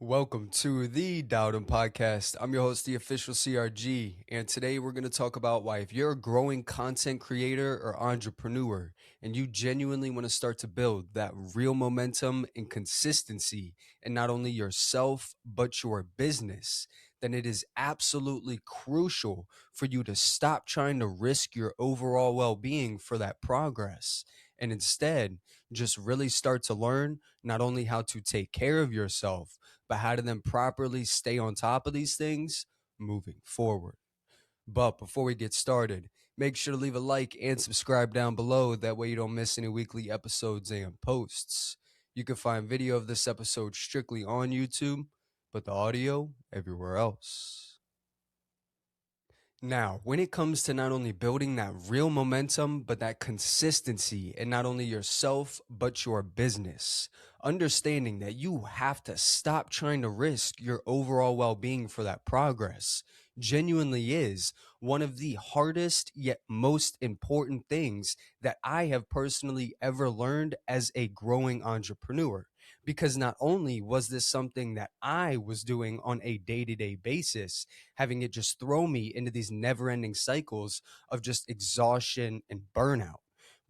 Welcome to the Dowdham Podcast. I'm your host, the official CRG, and today we're going to talk about why, if you're a growing content creator or entrepreneur and you genuinely want to start to build that real momentum and consistency in not only yourself but your business, then it is absolutely crucial for you to stop trying to risk your overall well being for that progress and instead just really start to learn not only how to take care of yourself but how to then properly stay on top of these things moving forward. But before we get started, make sure to leave a like and subscribe down below. That way you don't miss any weekly episodes and posts. You can find video of this episode strictly on YouTube, but the audio everywhere else. Now, when it comes to not only building that real momentum, but that consistency in not only yourself, but your business, understanding that you have to stop trying to risk your overall well being for that progress genuinely is one of the hardest yet most important things that I have personally ever learned as a growing entrepreneur. Because not only was this something that I was doing on a day to day basis, having it just throw me into these never ending cycles of just exhaustion and burnout.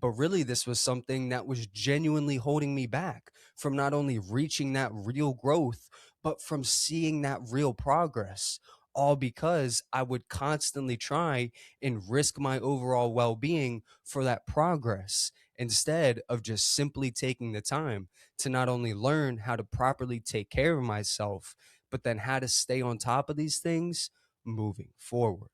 But really, this was something that was genuinely holding me back from not only reaching that real growth, but from seeing that real progress. All because I would constantly try and risk my overall well being for that progress instead of just simply taking the time to not only learn how to properly take care of myself, but then how to stay on top of these things moving forward.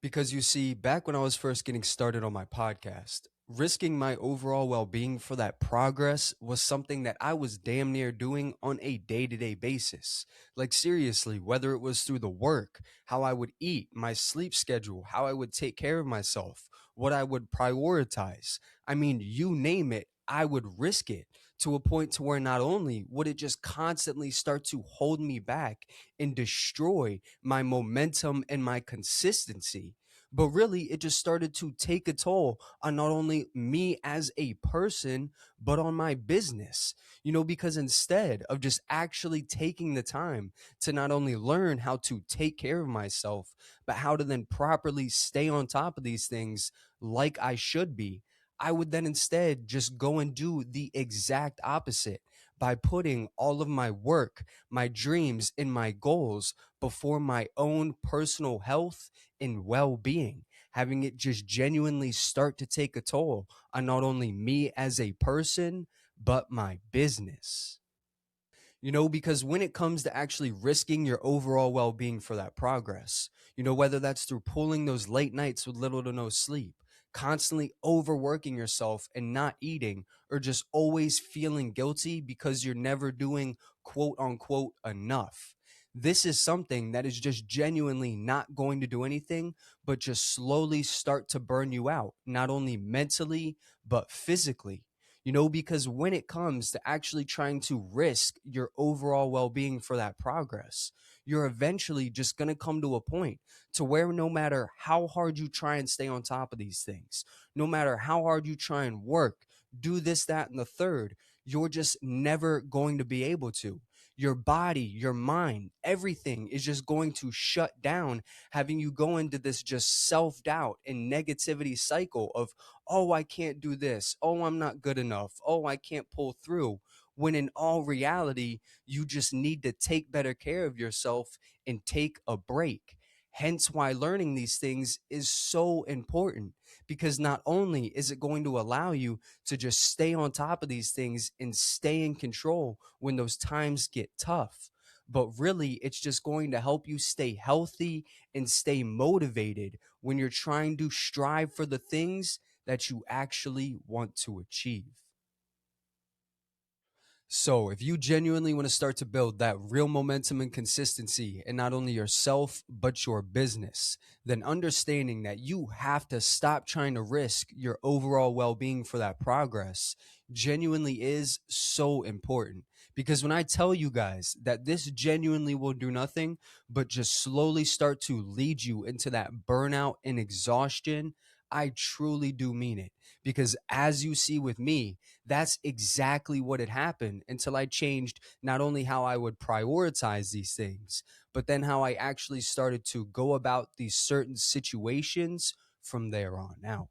Because you see, back when I was first getting started on my podcast, risking my overall well being for that progress was something that I was damn near doing on a day to day basis. Like, seriously, whether it was through the work, how I would eat, my sleep schedule, how I would take care of myself, what I would prioritize. I mean, you name it, I would risk it to a point to where not only would it just constantly start to hold me back and destroy my momentum and my consistency, but really it just started to take a toll on not only me as a person, but on my business. Because instead of just actually taking the time to not only learn how to take care of myself, but how to then properly stay on top of these things like I should be, I would then instead just go and do the exact opposite by putting all of my work, my dreams, and my goals before my own personal health and well being, having it just genuinely start to take a toll on not only me as a person, but my business. Because when it comes to actually risking your overall well being for that progress, whether that's through pulling those late nights with little to no sleep, constantly overworking yourself and not eating, or just always feeling guilty because you're never doing quote unquote enough. This is something that is just genuinely not going to do anything but just slowly start to burn you out, not only mentally, but physically. Because when it comes to actually trying to risk your overall well being for that progress, you're eventually just going to come to a point to where no matter how hard you try and stay on top of these things, no matter how hard you try and work, do this, that, and the third, you're just never going to be able to. Your body, your mind, everything is just going to shut down, having you go into this just self doubt and negativity cycle of, oh, I can't do this. Oh, I'm not good enough. Oh, I can't pull through. When in all reality, you just need to take better care of yourself and take a break. Hence why learning these things is so important, because not only is it going to allow you to just stay on top of these things and stay in control when those times get tough, but really it's just going to help you stay healthy and stay motivated when you're trying to strive for the things that you actually want to achieve. So, if you genuinely want to start to build that real momentum and consistency in not only yourself, but your business, then understanding that you have to stop trying to risk your overall well being for that progress genuinely is so important. Because when I tell you guys that this genuinely will do nothing but just slowly start to lead you into that burnout and exhaustion, I truly do mean it. Because as you see with me, that's exactly what had happened until I changed not only how I would prioritize these things, but then how I actually started to go about these certain situations from there on out.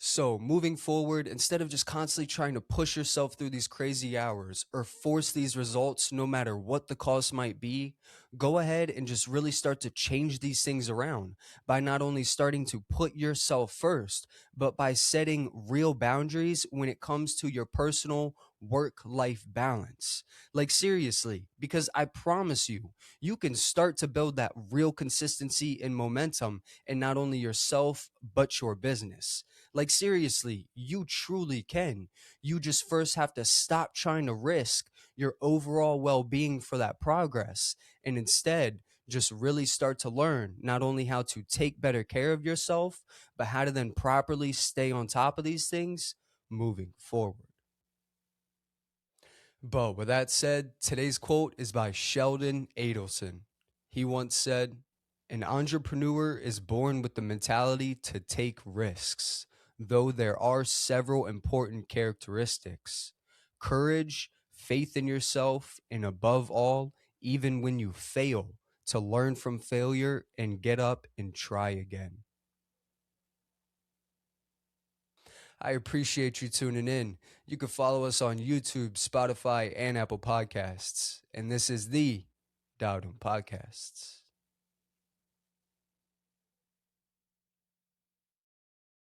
So, moving forward, instead of just constantly trying to push yourself through these crazy hours or force these results, no matter what the cost might be, go ahead and just really start to change these things around by not only starting to put yourself first, but by setting real boundaries when it comes to your personal work life balance. Like, seriously, because I promise you, you can start to build that real consistency and momentum in not only yourself, but your business. Like, seriously, you truly can. You just first have to stop trying to risk your overall well being for that progress and instead just really start to learn not only how to take better care of yourself, but how to then properly stay on top of these things moving forward. But with that said, today's quote is by Sheldon Adelson. He once said, "An entrepreneur is born with the mentality to take risks, though there are several important characteristics: courage, faith in yourself, and above all, even when you fail, to learn from failure and get up and try again." I appreciate you tuning in. You can follow us on YouTube, Spotify, and Apple Podcasts. And this is the Dowdum Podcasts.